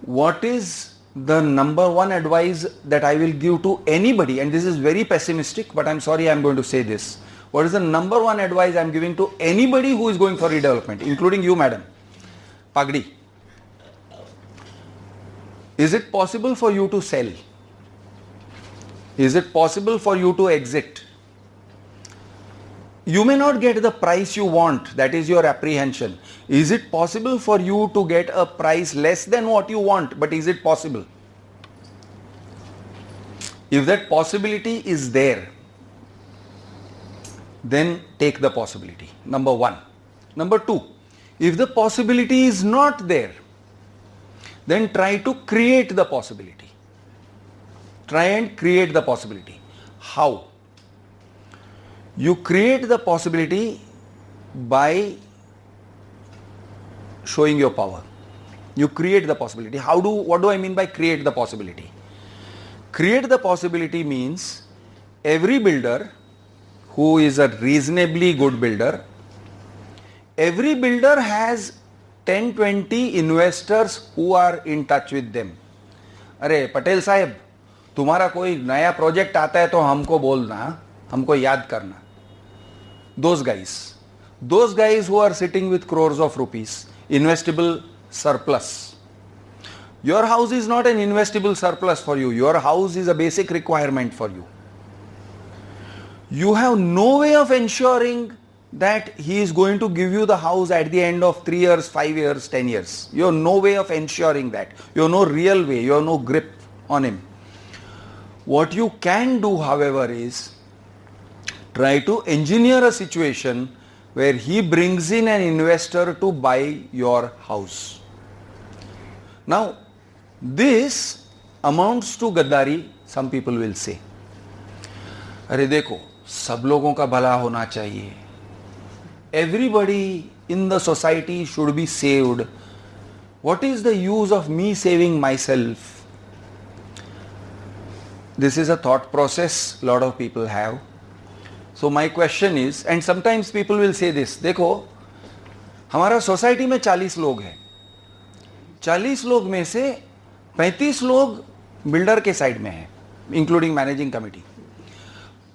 what is the number one advice that I will give to anybody, and this is very pessimistic, but I'm sorry I'm going to say this. What is the number one advice I'm giving to anybody who is going for redevelopment, including you, madam? Pagdi. Is it possible for you to sell? Is it possible for you to exit? You may not get the price you want, that is your apprehension. Is it possible for you to get a price less than what you want, but is it possible? If that possibility is there, then take the possibility, number one. Number two, if the possibility is not there, then try to create the possibility. Try and create the possibility. How? You create the possibility by showing your power. You create the possibility. What do I mean by create the possibility? Create the possibility means every builder who is a reasonably good builder, every builder has 10-20 investors who are in touch with them. अरे पटेल साहब, तुम्हारा कोई नया project आता है तो हमको बोलना, हमको याद करना. Those guys who are sitting with crores of rupees, investable surplus. Your house is not an investable surplus for you. Your house is a basic requirement for you. You have no way of ensuring that he is going to give you the house at the end of 3 years, 5 years, 10 years. You have no way of ensuring that. You have no real way. You have no grip on him. What you can do, however, is try to engineer a situation where he brings in an investor to buy your house. Now, this amounts to gaddari, some people will say. अरे देखो, सब लोगों का भला होना चाहिए. Everybody in the society should be saved. What is the use of me saving myself? This is a thought process a lot of people have. So my question is, and sometimes people will say this, देखो हमारा society में 40 लोग हैं, 40 लोग में से 35 लोग builder के साइड में हैं, इंक्लूडिंग मैनेजिंग कमिटी.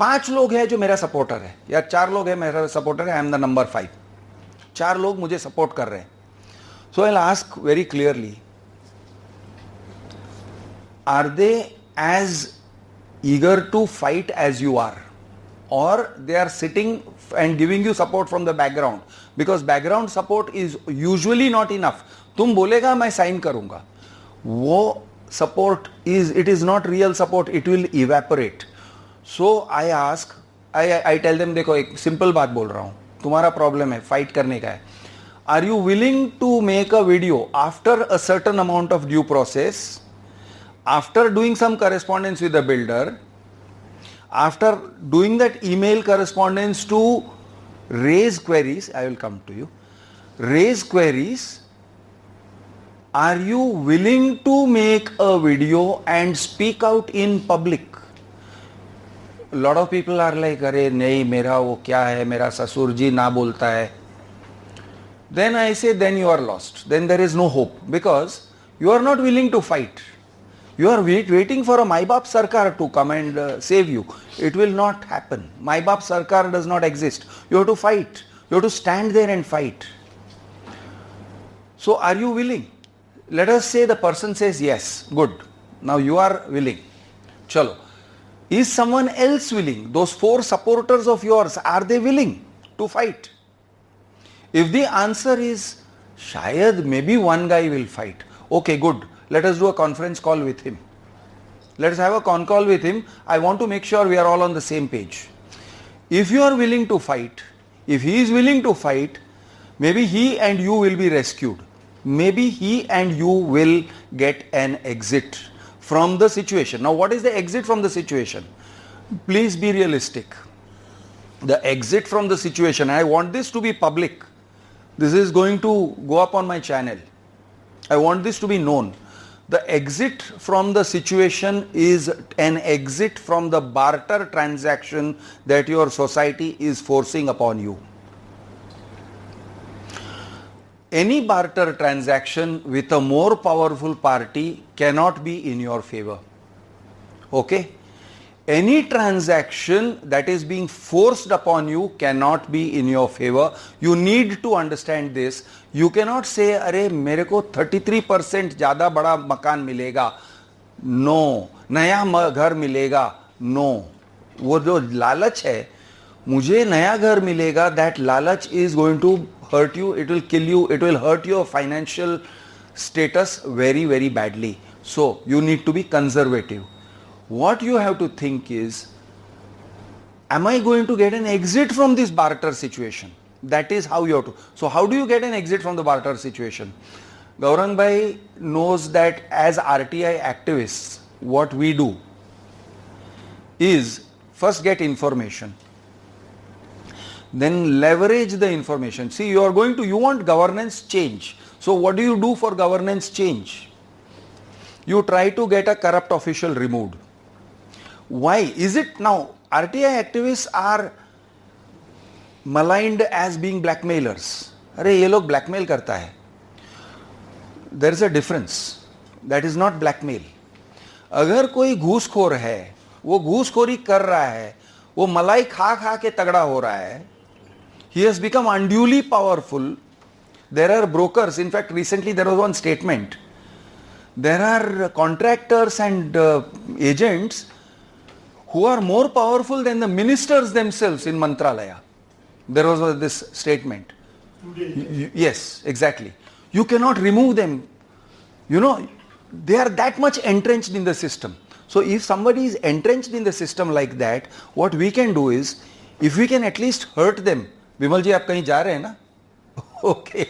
5 लोग हैं जो मेरा सपोर्टर है, या 4 लोग हैं मेरा सपोर्टर है, आई एम द नंबर 5. 4 लोग मुझे सपोर्ट कर रहे हैं. So I will ask very clearly, are they as eager to fight as you are, or they are sitting and giving you support from the background, because background support is usually not enough. तुम बोलेगा मैं sign करूंगा, वो support is not real support, it will evaporate. So I ask, I tell them, देखो एक simple बात बोल रहा हूँ, तुम्हारा problem है, fight करने का है. Are you willing to make a video after a certain amount of due process, after doing some correspondence with the builder, after doing that email correspondence to raise queries, I will come to you, raise queries, are you willing to make a video and speak out in public? A lot of people are like, अरे नहीं मेरा वो क्या है, मेरा ससुर जी ना बोलता है. Then I say, then you are lost. Then there is no hope, because you are not willing to fight. You are waiting for a Mai Baap Sarkar to come and save you. It will not happen. Mai Baap Sarkar does not exist. You have to fight. You have to stand there and fight. So are you willing? Let us say the person says yes. Good. Now you are willing. Chalo. Is someone else willing? Those 4 supporters of yours, are they willing to fight? If the answer is shayad, maybe one guy will fight. Okay, good. Let us do a conference call with him. Let us have a con call with him. I want to make sure we are all on the same page. If you are willing to fight, if he is willing to fight, maybe he and you will be rescued. Maybe he and you will get an exit from the situation. Now, what is the exit from the situation? Please be realistic. The exit from the situation, I want this to be public. This is going to go up on my channel. I want this to be known. The exit from the situation is an exit from the barter transaction that your society is forcing upon you. any barter transaction with a more powerful party cannot be in your favor. Okay? Any transaction that is being forced upon you cannot be in your favor. You need to understand this. You cannot say, अरे मेरे को 33% ज़्यादा बड़ा मकान मिलेगा. No. नया घर मिलेगा. No. वो जो लालच है, मुझे नया घर मिलेगा, that लालच is going to hurt you. It will kill you. It will hurt your financial status very, very badly. So you need to be conservative. What you have to think is, am I going to get an exit from this barter situation? That is how you have to. So how do you get an exit from the barter situation? Gaurang Bhai knows that as RTI activists, what we do is first get information, then leverage the information. See, you want governance change. So what do you do for governance change? You try to get a corrupt official removed. Why is it now RTI activists are maligned as being blackmailers? अरे ये लोग blackmail करता है. There is a difference. That is not blackmail. अगर कोई घूसखोर है, वो घूसखोरी कर रहा है, वो मलाई खा खा के तगड़ा हो रहा है, he has become unduly powerful. There are brokers. In fact, recently there was one statement. There are contractors and agents who are more powerful than the ministers themselves in Mantralaya. There was this statement. Yes, exactly. You cannot remove them. You know, they are that much entrenched in the system. So if somebody is entrenched in the system like that, what we can do is, if we can at least hurt them. Bimal ji, aap kahin ja rahe hain na? Okay.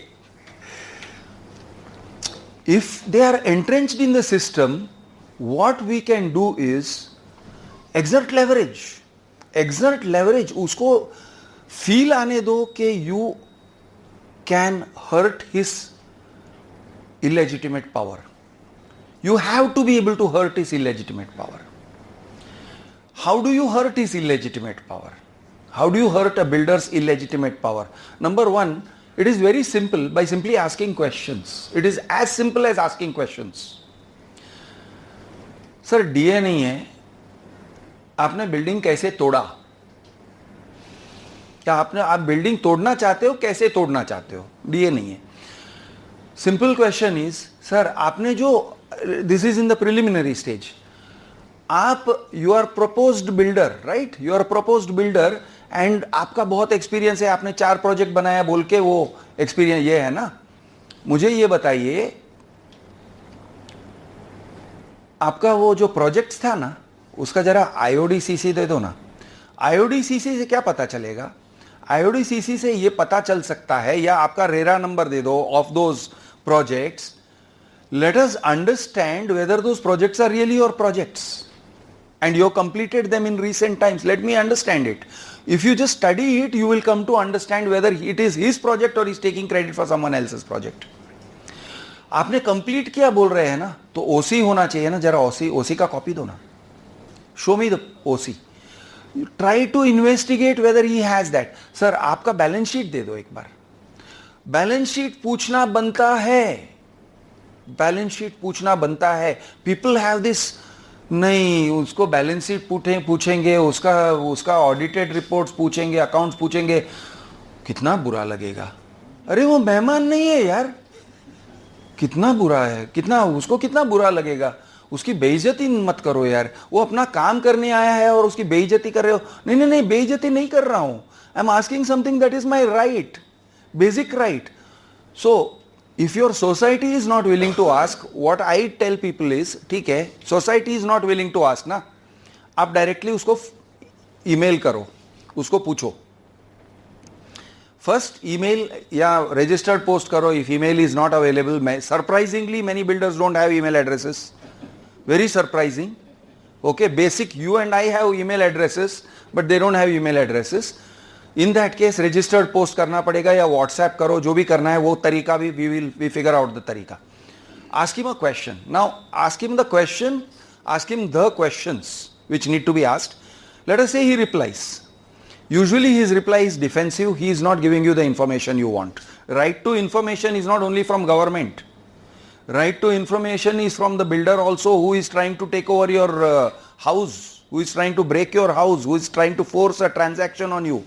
If they are entrenched in the system, what we can do is exert leverage. Exert leverage. उसको feel आने दो कि you can hurt his illegitimate power. You have to be able to hurt his illegitimate power. How do you hurt his illegitimate power? How do you hurt a builder's illegitimate power? Number one, it is very simple by simply asking questions. It is as simple as asking questions. Sir, DA नहीं है, आपने building कैसे तोड़ा? क्या आप building तोड़ना चाहते हो? कैसे तोड़ना चाहते हो? DA नहीं है. Simple question is, sir, आपने जो, this is in the preliminary stage. You are proposed builder, right? You are proposed builder and आपका बहुत एक्सपीरियंस है, आपने 4 प्रोजेक्ट बनाया बोल के वो एक्सपीरियंस ये है ना. मुझे ये बताइए, आपका वो जो प्रोजेक्ट था ना, उसका जरा IODCC दे दो ना. IODCC से क्या पता चलेगा? IODCC से ये पता चल सकता है, या आपका रेरा नंबर दे दो of those projects. Let us understand whether those projects are really your projects. And you have completed them in recent times. Let me understand it. If you just study it, you will come to understand whether it is his project or he is taking credit for someone else's project. आपने complete किया बोल रहे हैं ना, तो ओसी होना चाहिए ना. जरा ओसी का कॉपी दो ना. Show me the OC. Try to investigate whether he has that. Sir, आपका बैलेंस शीट दे दो एक बार. बैलेंस शीट पूछना बनता है. बैलेंस शीट पूछना बनता है. पीपल हैव दिस, नहीं उसको बैलेंस शीट पूछेंगे, उसका ऑडिटेड रिपोर्ट्स पूछेंगे, अकाउंट्स पूछेंगे. कितना बुरा लगेगा. अरे वो मेहमान नहीं है यार. कितना बुरा है, उसको कितना बुरा लगेगा. उसकी बेइज्जती मत करो यार. वो अपना काम करने आया है और उसकी बेइज्जती कर रहे हो. नहीं, बेइज्जती नहीं कर रहा हूं. I am asking something that is my right, basic right. So if your society is not willing to ask, what I tell people is, ठीक है, society is not willing to ask ना, आप डायरेक्टली उसको email करो, उसको पूछो. First email या registered post करो. If email is not available, surprisingly many builders don't have email addresses. Very surprising. Okay, basic you and I have email addresses, but they don't have email addresses. In that case, registered post करना पड़ेगा, या WhatsApp करो, जो भी करना है वो तरीका भी we figure out the तरीका. Ask him a question. Now ask him the question, ask him the questions which need to be asked. Let us say he replies. Usually his reply is defensive. He is not giving you the information you want. Right to information is not only from government. Right to information is from the builder also, who is trying to take over your house, who is trying to break your house, who is trying to force a transaction on you.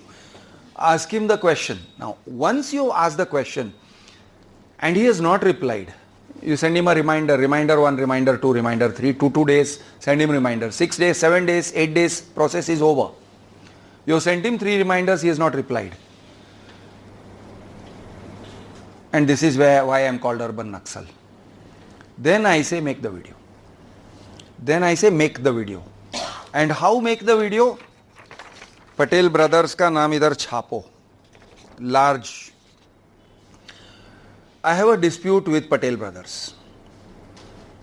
Ask him the question. Now, once you ask the question and he has not replied, you send him a reminder, reminder 1, reminder 2, reminder 3, 2 days, send him reminder, 6 days, 7 days, 8 days, process is over. You sent him 3 reminders, he has not replied. And this is why I am called urban Naxal. Then I say make the video. Then I say make the video. And how make the video? Patel brothers ka naam idhar chhapo. Large. I have a dispute with Patel brothers.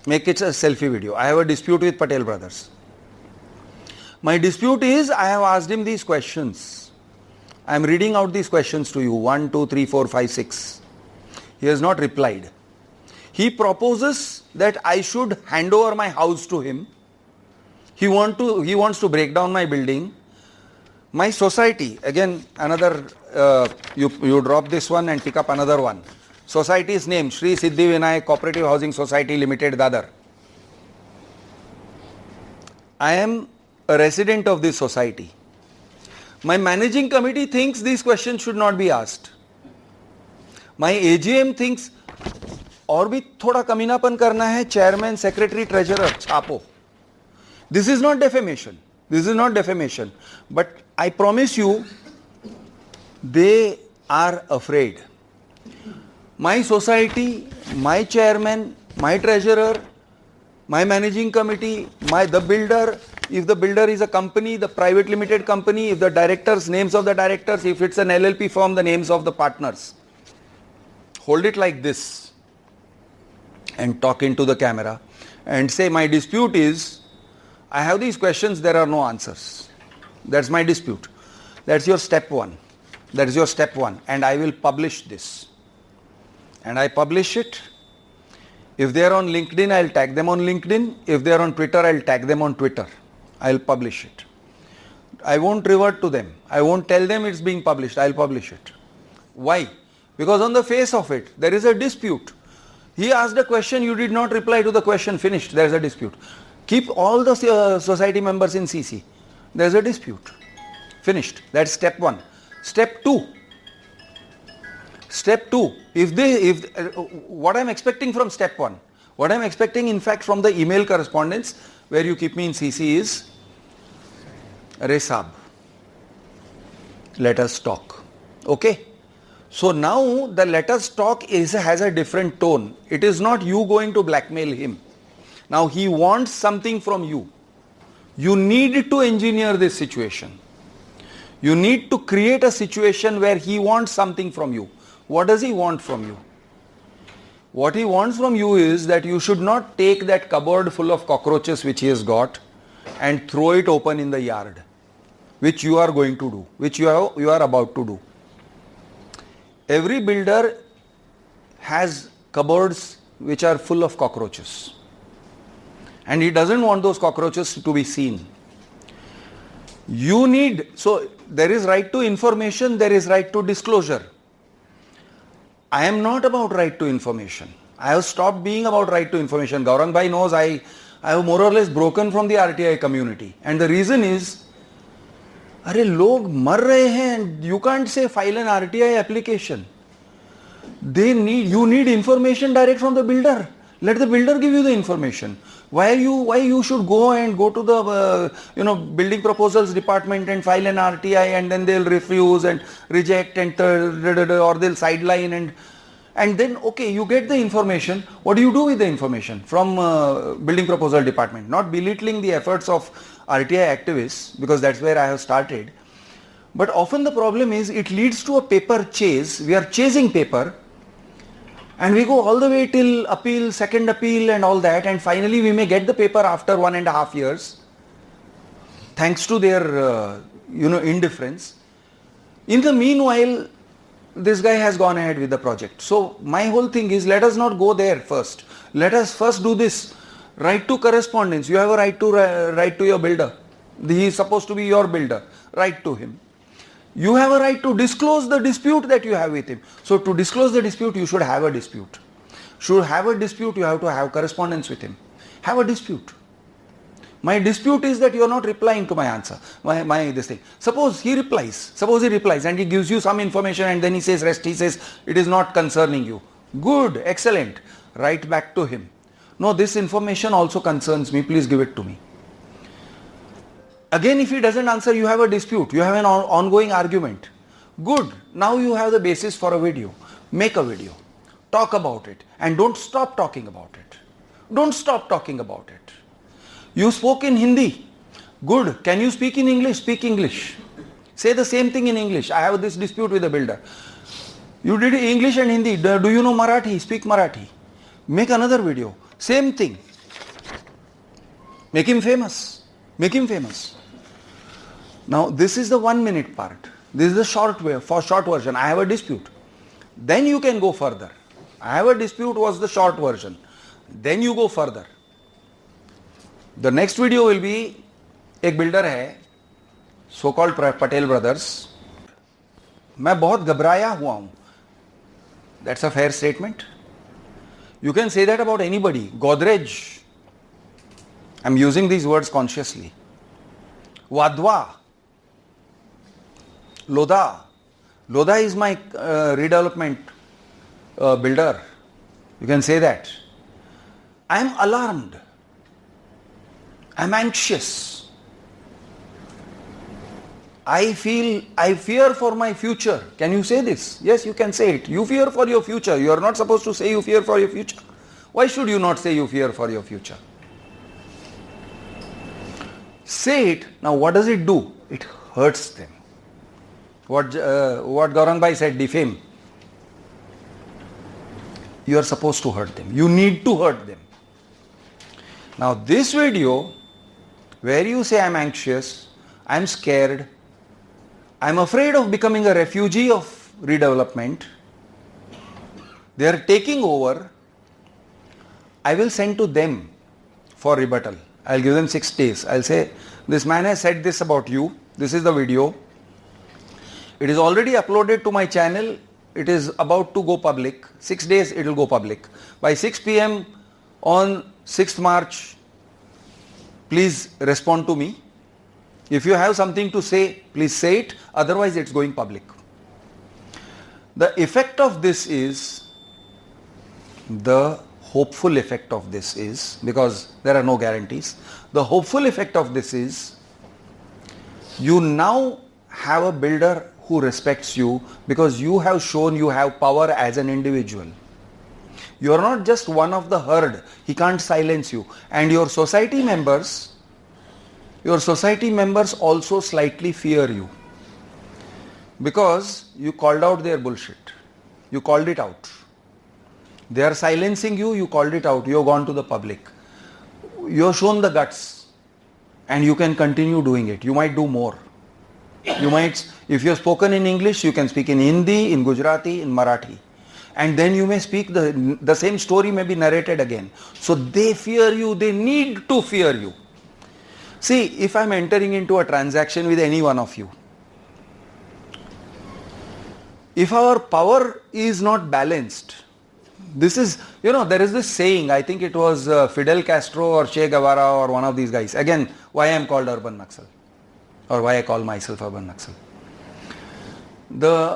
Make it a selfie video. I have a dispute with Patel brothers. My dispute is I have asked him these questions. I am reading out these questions to you. 1, 2, 3, 4, 5, 6. He has not replied. He proposes that I should hand over my house to him. He wants to break down my building. My society, again another, you drop this one and pick up another one. Society's name, Sri Siddhi Vinayak Cooperative Housing Society Limited, Dadar. I am a resident of this society. My managing committee thinks these questions should not be asked. My AGM thinks और भी थोड़ा कमीनापन करना है, chairman, secretary, treasurer, छापो. This is not defamation. This is not defamation. But I promise you, they are afraid. My society, my chairman, my treasurer, my managing committee, the builder, if the builder is a company, the private limited company, if the directors, names of the directors, if it's an LLP firm, the names of the partners. Hold it like this and talk into the camera and say, my dispute is, I have these questions, there are no answers. That's my dispute. That's your step 1. That is your step 1. And I will publish this. And I publish it. If they are on LinkedIn, I'll tag them on LinkedIn. If they are on Twitter, I'll tag them on Twitter. I'll publish it. I won't revert to them. I won't tell them it's being published. I'll publish it. Why? Because on the face of it, there is a dispute. He asked a question, you did not reply to the question, finished, there is a dispute. Keep all the society members in CC. There is a dispute. Finished. That's step 1. Step 2. Step 2. What I am expecting from step 1, what I am expecting in fact from the email correspondence where you keep me in CC is, Arey Saab, let us talk. Okay? So now the let us talk has a different tone. It is not you going to blackmail him. Now he wants something from you. You need to engineer this situation. You need to create a situation where he wants something from you. What does he want from you? What he wants from you is that you should not take that cupboard full of cockroaches which he has got and throw it open in the yard, which you are going to do, which you are about to do. Every builder has cupboards which are full of cockroaches. And he doesn't want those cockroaches to be seen. So there is right to information, there is right to disclosure. I am not about right to information. I have stopped being about right to information. Gaurang Bhai knows I have more or less broken from the RTI community. And the reason is, अरे लोग मर रहे हैं, you can't say file an RTI application. You need information direct from the builder. Let the builder give you the information. Why you should go to the building proposals department and file an RTI and then they'll refuse and reject and or they'll sideline and then okay, you get the information. What do you do with the information from building proposal department? Not belittling the efforts of RTI activists, because that's where I have started. But often the problem is it leads to a paper chase. We are chasing paper and we go all the way till appeal, second appeal and all that, and finally we may get the paper after 1.5 years thanks to their indifference. In the meanwhile, this guy has gone ahead with the project. So my whole thing is, let us not go there first. Let us first do this. Right to correspondence. You have a right to your builder. He is supposed to be your builder. Write to him. You have a right to disclose the dispute that you have with him. So to disclose the dispute, you should have a dispute. Should have a dispute, you have to have correspondence with him. Have a dispute. My dispute is that you are not replying to my answer, my this thing. Suppose he replies and he gives you some information and then he says rest, he says it is not concerning you. Good, excellent. Write back to him. No, this information also concerns me, please give it to me. Again, if he doesn't answer, you have a dispute, you have an ongoing argument. Good, now you have the basis for a video. Make a video, talk about it, and don't stop talking about it. Don't stop talking about it. You spoke in Hindi. Good. Can you speak in English? Speak English. Say the same thing in English. I have this dispute with the builder. You did English and Hindi. Do you know Marathi? Speak Marathi. Make another video. Same thing. Make him famous. Make him famous. Now this is the 1 minute part. This is the short version. I have a dispute. Then you can go further. I have a dispute was the short version. Then you go further. The next video will be, एक builder है, so called Patel brothers. मैं बहुत घबराया हुआ हूं. That's a fair statement. You can say that about anybody. Godrej. I'm using these words consciously. Vadwa. Lodha. Lodha is my redevelopment builder. You can say that. I am alarmed. I am anxious. I fear for my future. Can you say this? Yes, you can say it. You fear for your future. You are not supposed to say you fear for your future. Why should you not say you fear for your future? Say it. Now what does it do? It hurts them. What Gaurang Bhai said, defame. You are supposed to hurt them. You need to hurt them. Now this video, where you say I am anxious, I am scared, I am afraid of becoming a refugee of redevelopment, they are taking over, I will send to them for rebuttal. I will give them 6 days. I will say, this man has said this about you, this is the video, it is already uploaded to my channel, it is about to go public, 6 days it will go public. By 6 p.m. on 6th March, please respond to me. If you have something to say, please say it, otherwise it's going public. The effect of this is, the hopeful effect of this is, because there are no guarantees, the hopeful effect of this is, you now have a builder who respects you because you have shown you have power as an individual. You are not just one of the herd. He can't silence you. And your society members also slightly fear you. Because you called out their bullshit. You called it out. They are silencing you, you called it out. You have gone to the public. You have shown the guts. And you can continue doing it. You might do more. You might, if you have spoken in English, you can speak in Hindi, in Gujarati, in Marathi. And then you may speak, the same story may be narrated again. So they fear you, they need to fear you. See, if I am entering into a transaction with any one of you, if our power is not balanced, this is, there is this saying, I think it was Fidel Castro or Che Guevara or one of these guys. Again, why I am called Urban Naxal, or why I call myself Urban Naxal.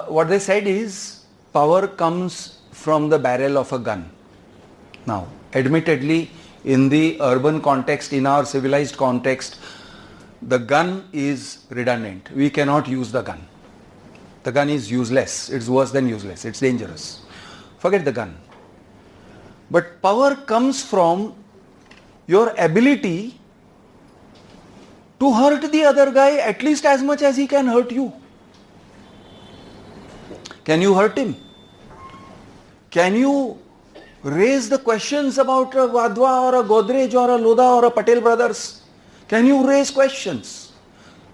What they said is, power comes from the barrel of a gun. Now, admittedly, in the urban context, in our civilized context, the gun is redundant. We cannot use the gun. The gun is useless. It's worse than useless. It's dangerous. Forget the gun. But power comes from your ability to hurt the other guy at least as much as he can hurt you. Can you hurt him? Can you raise the questions about a Vadwa or a Godrej or a Lodha or a Patel brothers? Can you raise questions?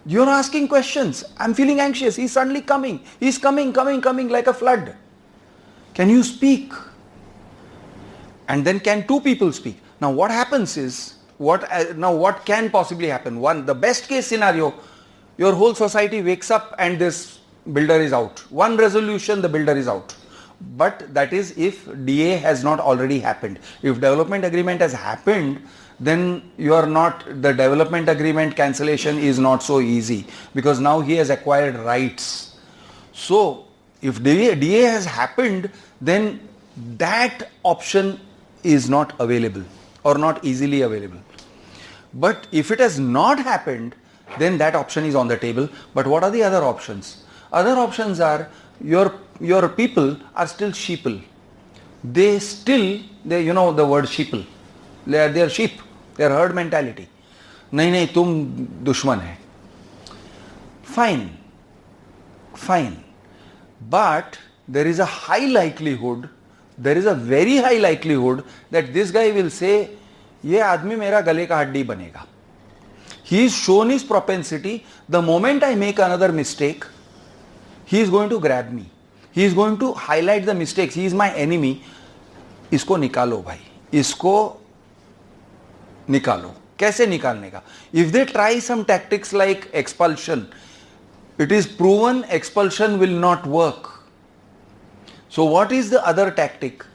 You're asking questions. I'm feeling anxious. He's suddenly coming. He's coming like a flood. Can you speak? And then can two people speak? Now what happens is, what can possibly happen? One, the best case scenario, your whole society wakes up and this builder is out. One resolution, the builder is out. But that is if DA has not already happened. If development agreement has happened, then you are not, the development agreement cancellation is not so easy, because now he has acquired rights. So if DA has happened, then that option is not available or not easily available. But if it has not happened, then that option is on the table. But what are the other options? Other options are your people are still sheeple. They you know the word sheeple. They are sheep. They are herd mentality. नहीं तुम दुश्मन है. Fine. But there is a very high likelihood that this guy will say, ये आदमी मेरा गले का हड्डी बनेगा. He is shown his propensity. The moment I make another mistake, he is going to grab me. He is going to highlight the mistakes. He is my enemy. इसको निकालो भाई. इसको निकालो. कैसे निकालने का? If they try some tactics like expulsion, it is proven expulsion will not work. So what is the other tactic?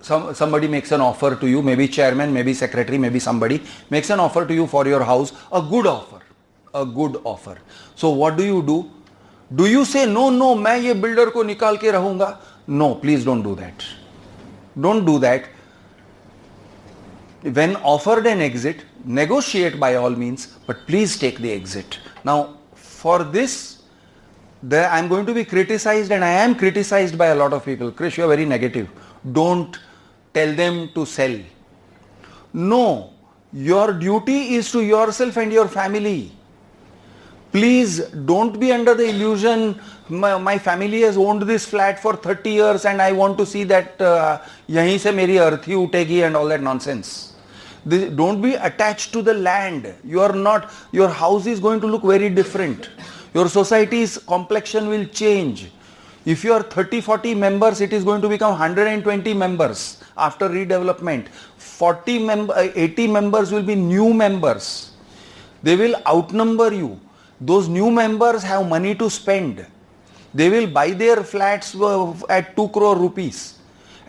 Somebody makes an offer to you, maybe chairman, maybe secretary, maybe somebody makes an offer to you for your house, a good offer. So what do? Do you say no, मैं ये builder को निकाल के रहूंगा? No, please don't do that. Don't do that. When offered an exit, negotiate by all means, but please take the exit. Now, for this, I am going to be criticized, and I am criticized by a lot of people. Krish, you are very negative. Don't tell them to sell. No, your duty is to yourself and your family. Please don't be under the illusion, my family has owned this flat for 30 years and I want to see that yahin se meri arthi utegi and all that nonsense. Don't be attached to the land. Your house is going to look very different. Your society's complexion will change. If you are 30-40 members, it is going to become 120 members after redevelopment. 80 members will be new members. They will outnumber you. Those new members have money to spend. They will buy their flats at 2 crore rupees.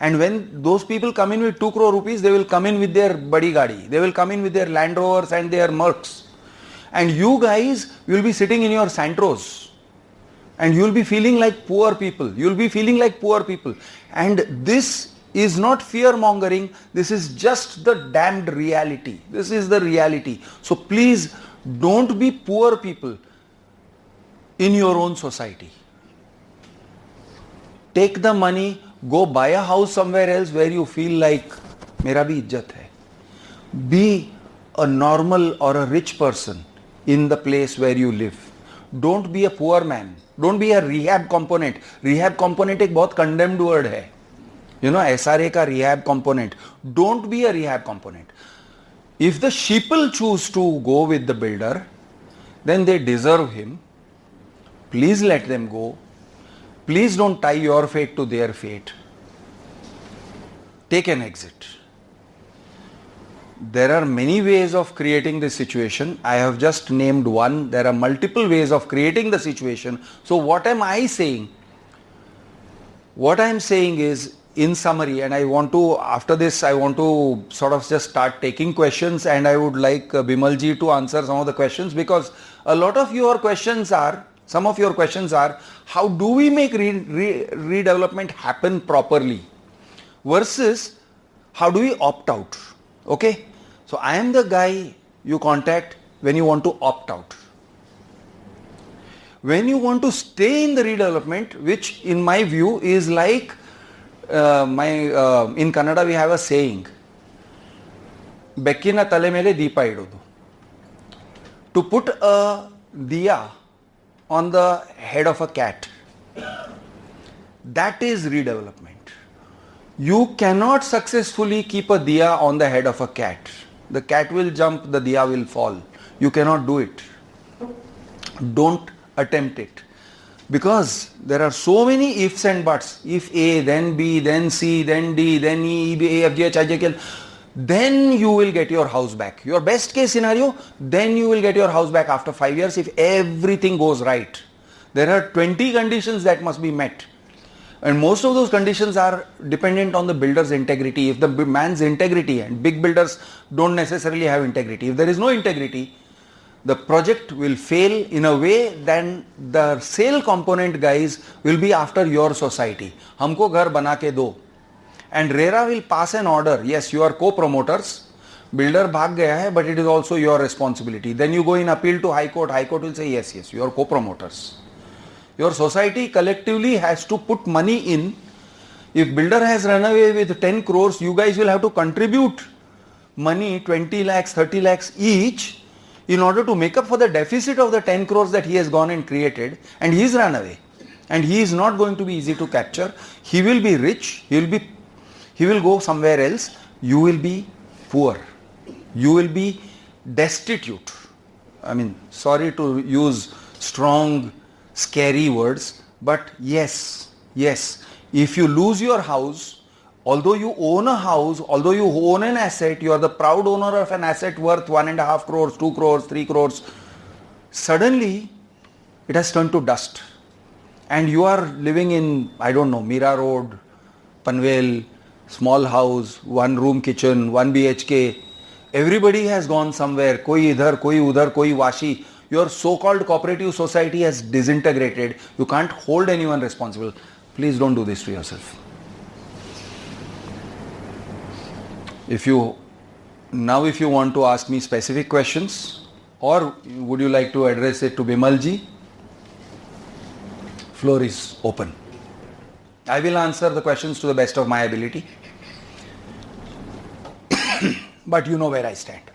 And when those people come in with 2 crore rupees, they will come in with their badi gadi. They will come in with their Land Rovers and their Mercs. And you guys will be sitting in your Santros. And you will be feeling like poor people. You will be feeling like poor people. And this is not fear mongering. This is just the damned reality. This is the reality. So please don't be poor people in your own society. Take the money, go buy a house somewhere else where you feel like mera bhi ijjat hai. Be a normal or a rich person in the place where you live. Don't be a poor man. Don't be a rehab component. Rehab component एक बहुत condemned word है. You know, SRA का rehab component. Don't be a rehab component. If the sheeple choose to go with the builder, then they deserve him. Please let them go. Please don't tie your fate to their fate. Take an exit. There are many ways of creating this situation. I have just named one. There are multiple ways of creating the situation. So what am I saying? What I am saying is, in summary, and I want to, after this, I want to sort of just start taking questions, and I would like Bimalji to answer some of the questions, because a lot of your questions are, some of your questions are, how do we make redevelopment happen properly? Versus, how do we opt out? Okay? So I am the guy you contact when you want to opt out. When you want to stay in the redevelopment, which in my view is like, in Kannada we have a saying, Bekkina tale mele deepa idodu. To put a diya on the head of a cat, that is redevelopment. You cannot successfully keep a diya on the head of a cat. The cat will jump, the diya will fall. You cannot do it. Don't attempt it. Because there are so many ifs and buts. If A, then B, then C, then D, then E, B, A, F, G, H, I, J, K, L. then you will get your house back. Your best case scenario, then you will get your house back after 5 years if everything goes right. There are 20 conditions that must be met. And most of those conditions are dependent on the builder's integrity. If the man's integrity, and big builders don't necessarily have integrity. If there is no integrity, the project will fail in a way, then the sale component guys will be after your society. Humko ghar bana ke do. And RERA will pass an order. Yes, you are co-promoters. Builder bhag gaya hai, but it is also your responsibility. Then you go in appeal to High Court. High Court will say, yes, you are co-promoters. Your society collectively has to put money in. If builder has run away with 10 crores, you guys will have to contribute money, 20 lakhs, 30 lakhs each, in order to make up for the deficit of the 10 crores that he has gone and created, and he is run away. And he is not going to be easy to capture. He will be rich, he will go somewhere else. You will be poor. You will be destitute. I mean, sorry to use strong, scary words, but yes, if you lose your house, although you own a house, although you own an asset, you are the proud owner of an asset worth 1.5 crores, 2 crores, 3 crores, suddenly it has turned to dust. And you are living in, I don't know, Mira Road, Panvel, small house, 1 room kitchen, 1 BHK. Everybody has gone somewhere. Koi idhar, koi udhar, koi washi. Your so-called cooperative society has disintegrated. You can't hold anyone responsible. Please don't do this to yourself. If you want to ask me specific questions, or would you like to address it to Bimalji, floor is open. I will answer the questions to the best of my ability. But you know where I stand.